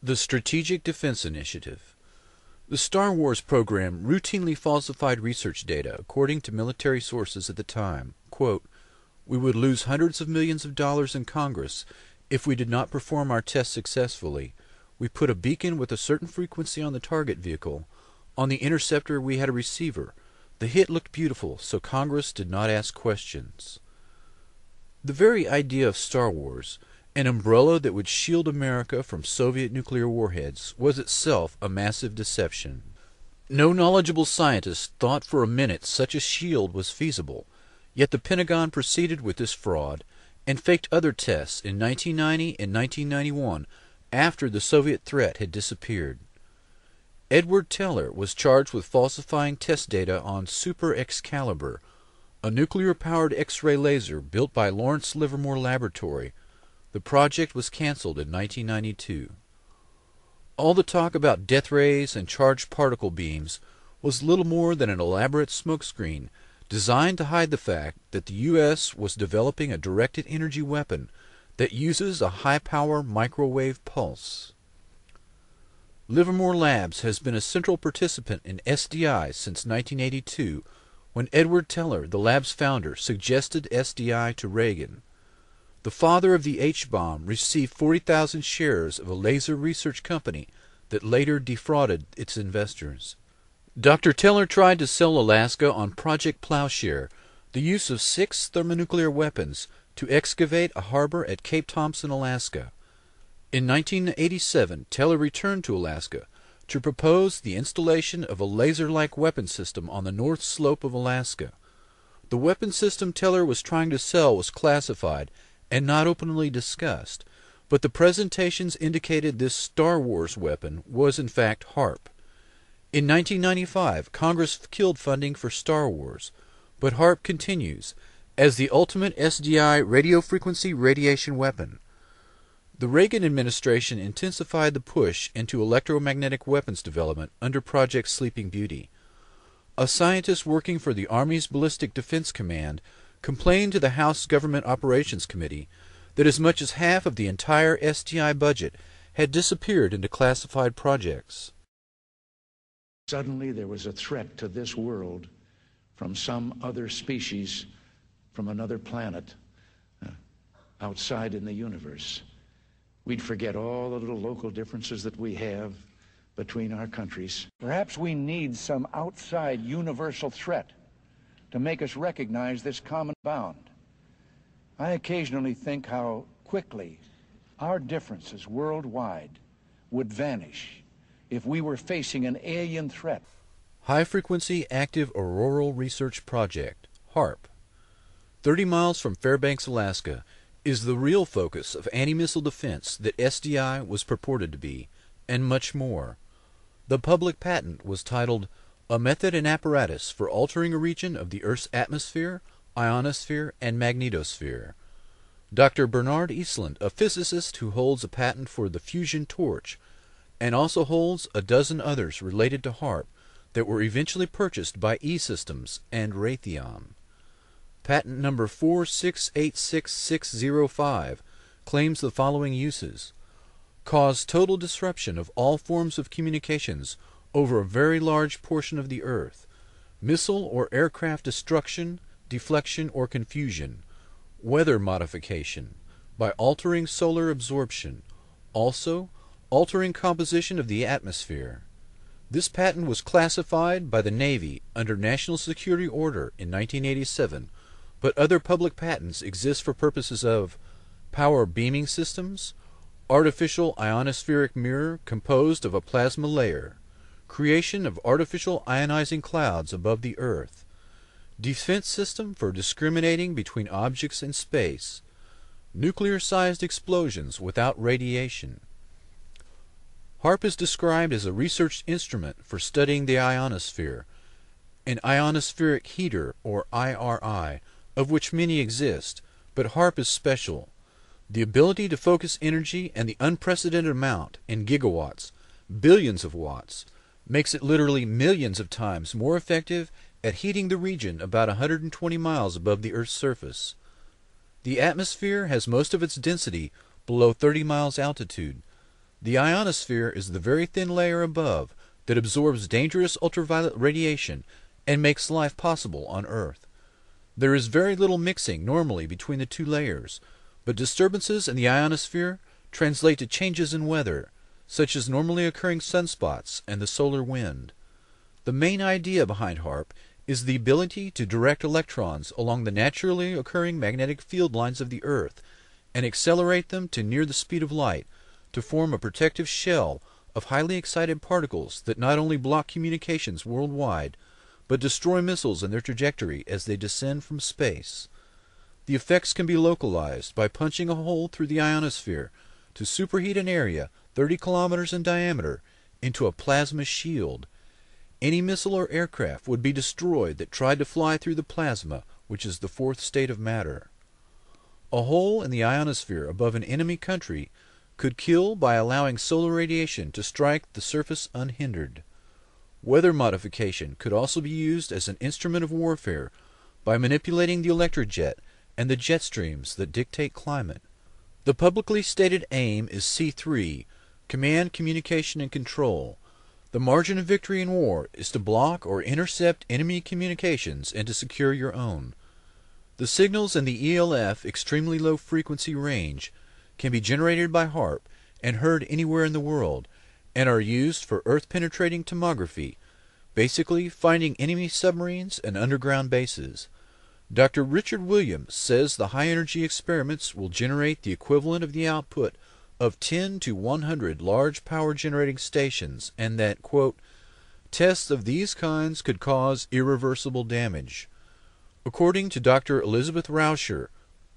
The Strategic Defense Initiative. The Star Wars program routinely falsified research data, according to military sources at the time. Quote, "We would lose hundreds of millions of dollars in Congress if we did not perform our tests successfully. We put a beacon with a certain frequency on the target vehicle. On the interceptor we had a receiver. The hit looked beautiful, so Congress did not ask questions." The very idea of Star Wars, an umbrella that would shield America from Soviet nuclear warheads, was itself a massive deception. No knowledgeable scientist thought for a minute such a shield was feasible, yet the Pentagon proceeded with this fraud and faked other tests in 1990 and 1991 after the Soviet threat had disappeared. Edward Teller was charged with falsifying test data on Super Excalibur, a nuclear-powered X-ray laser built by Lawrence Livermore Laboratory. The project was canceled in 1992. All the talk about death rays and charged particle beams was little more than an elaborate smokescreen designed to hide the fact that the U.S. was developing a directed energy weapon that uses a high-power microwave pulse. Livermore Labs has been a central participant in SDI since 1982, when Edward Teller, the lab's founder, suggested SDI to Reagan. The father of the H-bomb received 40,000 shares of a laser research company that later defrauded its investors. Dr. Teller tried to sell Alaska on Project Plowshare, the use of 6 thermonuclear weapons to excavate a harbor at Cape Thompson, Alaska. In 1987, Teller returned to Alaska to propose the installation of a laser-like weapon system on the north slope of Alaska. The weapon system Teller was trying to sell was classified and not openly discussed, but the presentations indicated this Star Wars weapon was in fact HARP. In 1995, Congress killed funding for Star Wars, but HARP continues as the ultimate SDI radio frequency radiation weapon. The Reagan administration intensified the push into electromagnetic weapons development under Project Sleeping Beauty. A scientist working for the Army's Ballistic Defense Command complained to the House Government Operations Committee that as much as half of the entire SDI budget had disappeared into classified projects. Suddenly there was a threat to this world from some other species, from another planet, outside in the universe. We'd forget all the little local differences that we have between our countries. Perhaps we need some outside universal threat to make us recognize this common bound. I occasionally think how quickly our differences worldwide would vanish if we were facing an alien threat. High-Frequency Active Auroral Research Project, HARP. 30 miles from Fairbanks, Alaska, is the real focus of anti-missile defense that SDI was purported to be, and much more. The public patent was titled "A Method and Apparatus for Altering a Region of the Earth's Atmosphere, Ionosphere, and Magnetosphere." Dr. Bernard Eastland, a physicist who holds a patent for the fusion torch, and also holds a dozen others related to HARP that were eventually purchased by E-Systems and Raytheon. Patent number 4686605 claims the following uses: cause total disruption of all forms of communications over a very large portion of the Earth, missile or aircraft destruction, deflection, or confusion, weather modification, by altering solar absorption, also altering composition of the atmosphere. This patent was classified by the Navy under National Security Order in 1987, but other public patents exist for purposes of power beaming systems, artificial ionospheric mirror composed of a plasma layer, creation of artificial ionizing clouds above the Earth, defense system for discriminating between objects in space, nuclear-sized explosions without radiation. HARP is described as a research instrument for studying the ionosphere, an ionospheric heater, or IRI, of which many exist, but HARP is special. The ability to focus energy and the unprecedented amount, in gigawatts, billions of watts, makes it literally millions of times more effective at heating the region about 120 miles above the Earth's surface. The atmosphere has most of its density below 30 miles altitude. The ionosphere is the very thin layer above that absorbs dangerous ultraviolet radiation and makes life possible on Earth. There is very little mixing normally between the two layers, but disturbances in the ionosphere translate to changes in weather, such as normally occurring sunspots and the solar wind. The main idea behind HAARP is the ability to direct electrons along the naturally occurring magnetic field lines of the Earth and accelerate them to near the speed of light to form a protective shell of highly excited particles that not only block communications worldwide, but destroy missiles in their trajectory as they descend from space. The effects can be localized by punching a hole through the ionosphere to superheat an area 30 kilometers in diameter into a plasma shield. Any missile or aircraft would be destroyed that tried to fly through the plasma, which is the fourth state of matter. A hole in the ionosphere above an enemy country could kill by allowing solar radiation to strike the surface unhindered. Weather modification could also be used as an instrument of warfare by manipulating the electric jet and the jet streams that dictate climate. The publicly stated aim is C3, Command, Communication, and Control. The margin of victory in war is to block or intercept enemy communications and to secure your own. The signals in the ELF extremely low frequency range can be generated by HAARP and heard anywhere in the world, and are used for Earth-penetrating tomography, basically finding enemy submarines and underground bases. Dr. Richard Williams says the high-energy experiments will generate the equivalent of the output of 10 to 100 large power-generating stations, and that, quote, tests of these kinds could cause irreversible damage. According to Dr. Elizabeth Rauscher,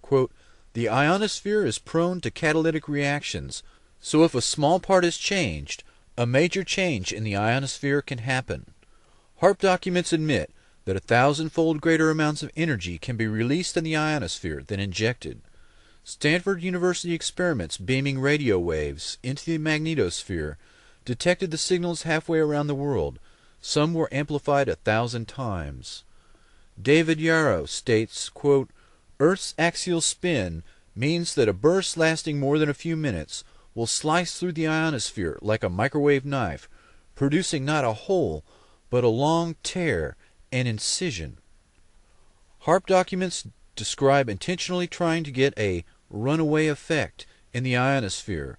quote, the ionosphere is prone to catalytic reactions, so if a small part is changed, a major change in the ionosphere can happen. HAARP documents admit that 1,000-fold greater amounts of energy can be released in the ionosphere than injected. Stanford University experiments beaming radio waves into the magnetosphere detected the signals halfway around the world. Some were amplified 1,000 times. David Yarrow states, quote, Earth's axial spin means that a burst lasting more than a few minutes will slice through the ionosphere like a microwave knife, producing not a hole, but a long tear, an incision. HAARP documents describe intentionally trying to get a runaway effect in the ionosphere.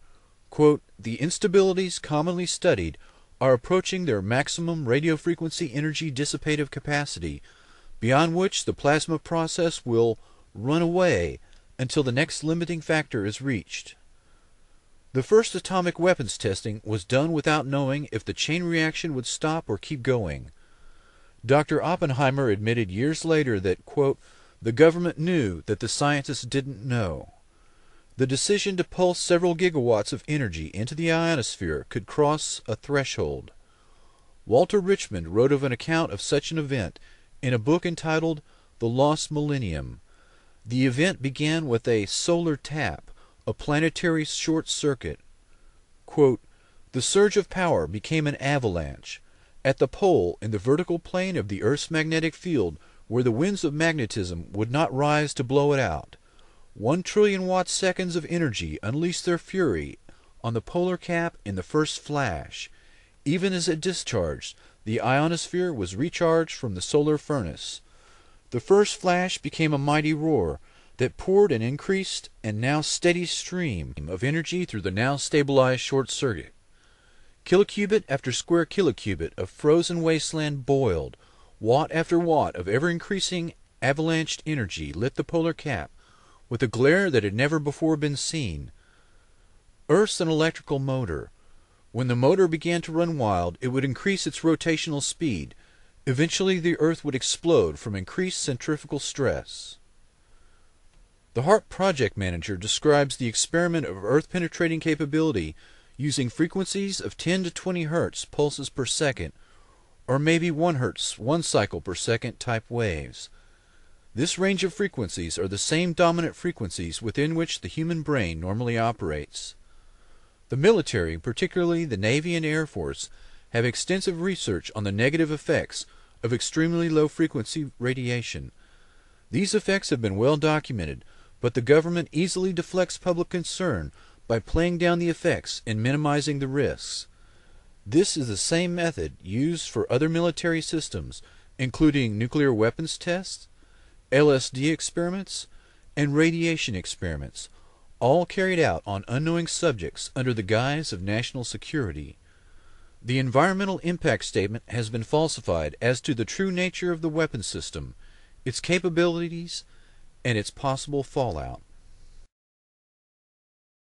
Quote, the instabilities commonly studied are approaching their maximum radiofrequency energy dissipative capacity, beyond which the plasma process will run away until the next limiting factor is reached. The first atomic weapons testing was done without knowing if the chain reaction would stop or keep going. Dr. Oppenheimer admitted years later that, quote, the government knew that the scientists didn't know. The decision to pulse several gigawatts of energy into the ionosphere could cross a threshold. Walter Richmond wrote of an account of such an event in a book entitled The Lost Millennium. The event began with a solar tap, a planetary short circuit. Quote, the surge of power became an avalanche. At the pole in the vertical plane of the Earth's magnetic field where the winds of magnetism would not rise to blow it out, 1 trillion watt-seconds of energy unleashed their fury on the polar cap in the first flash. Even as it discharged, the ionosphere was recharged from the solar furnace. The first flash became a mighty roar that poured an increased and now steady stream of energy through the now stabilized short circuit. Kilocubit after square kilocubit of frozen wasteland boiled. Watt after watt of ever-increasing avalanched energy lit the polar cap with a glare that had never before been seen. Earth's an electrical motor. When the motor began to run wild, it would increase its rotational speed. Eventually the Earth would explode from increased centrifugal stress. The HAARP project manager describes the experiment of Earth-penetrating capability using frequencies of 10 to 20 Hertz pulses per second, or maybe 1 Hertz, 1 cycle per second type waves. This range of frequencies are the same dominant frequencies within which the human brain normally operates. The military, particularly the Navy and Air Force, have extensive research on the negative effects of extremely low-frequency radiation. These effects have been well documented, but the government easily deflects public concern by playing down the effects and minimizing the risks. This is the same method used for other military systems, including nuclear weapons tests, LSD experiments, and radiation experiments, all carried out on unknowing subjects under the guise of national security. The environmental impact statement has been falsified as to the true nature of the weapon system, its capabilities, and its possible fallout.